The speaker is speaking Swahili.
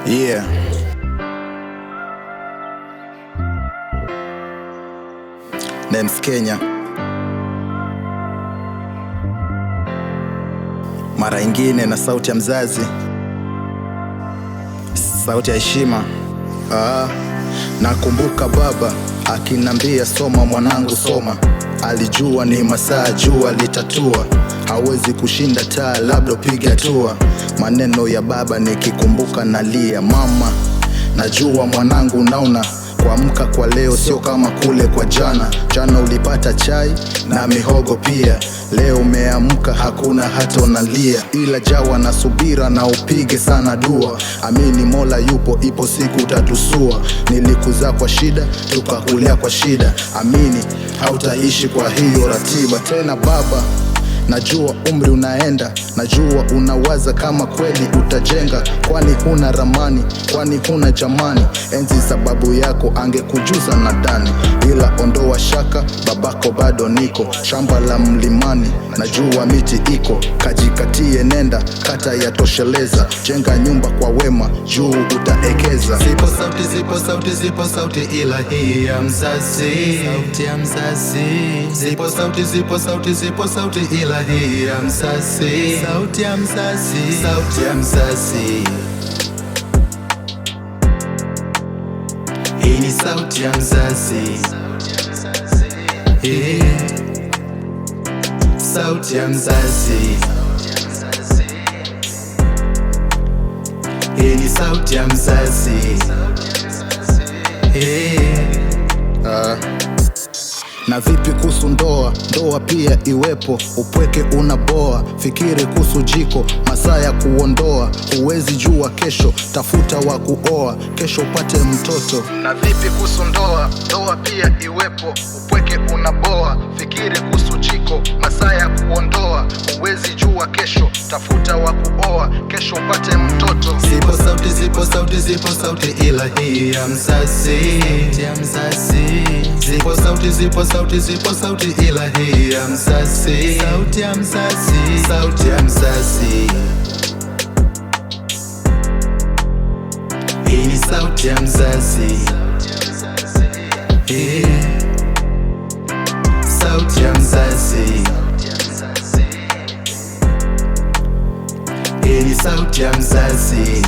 Yeah. Names Kenya. Mara ingine na sauti ya mzazi, sauti ya heshima. Nakumbuka baba akinambia, soma mwanangu soma. Alijua ni masaa jua litatua, hawezi kushinda taa, labda piga hatua. Maneno ya baba nikikumbuka nalia. Mama, najua mwanangu, naona kuamka kwa leo sio kama kule kwa jana. Jana ulipata chai na mihogo pia, leo umeamka hakuna hata unalia. Ila jawa na subira na upige sana dua, amini Mola yupo, ipo siku utatusua. Nilikuzaa kwa shida, tukakulea kwa shida, amini hautaishi kwa hiyo ratiba tena baba. Najua umri unaenda, najua unawaza kama kweli utajenga. Kwani huna ramani, kwani huna jamani. Enzi sababu yako angekujuza nadhani, ila ondoa shaka, babako bado niko. Shamba la mlimani, najua miti iko. Kajikatie nenda, kata yatosheleza. Jenga nyumba kwa wema, juu utaekeza. Zipo sauti, zipo sauti, zipo sauti, ila hii ya mzazi, sauti ya mzazi. Zipo sauti, zipo sauti, zipo sauti, ila hii ya mzazi, sauti ya mzazi, sauti ya mzazi. Hii ni sauti ya mzazi, sauti ya mzazi. Hii ni sauti ya mzazi. Na vipi kuhusu ndoa? Ndoa pia iwepo, upweke unaboa. Fikiri kuhusu jiko, masaa ya kuondoa. Huwezi jua kesho, tafuta wa kuoa, kesho upate mtoto. Na vipi kuhusu ndoa? Ndoa pia iwepo, upweke unaboa. Fikiri kuhusu jiko, masaa ya kuondoa. Huwezi jua kesho, tafuta wa kuoa, kesho upate mtoto. Zipo sauti, zipo sauti, zipo sauti, ila hii ya mzazi, ya mzazi. Zipo sauti, zipo sauti, zipo sauti, ila hii ya mzazi, sauti ya mzazi, sauti ya mzazi. Hii ni sauti ya mzazi, sauti ya mzazi. Hii ni sauti ya mzazi.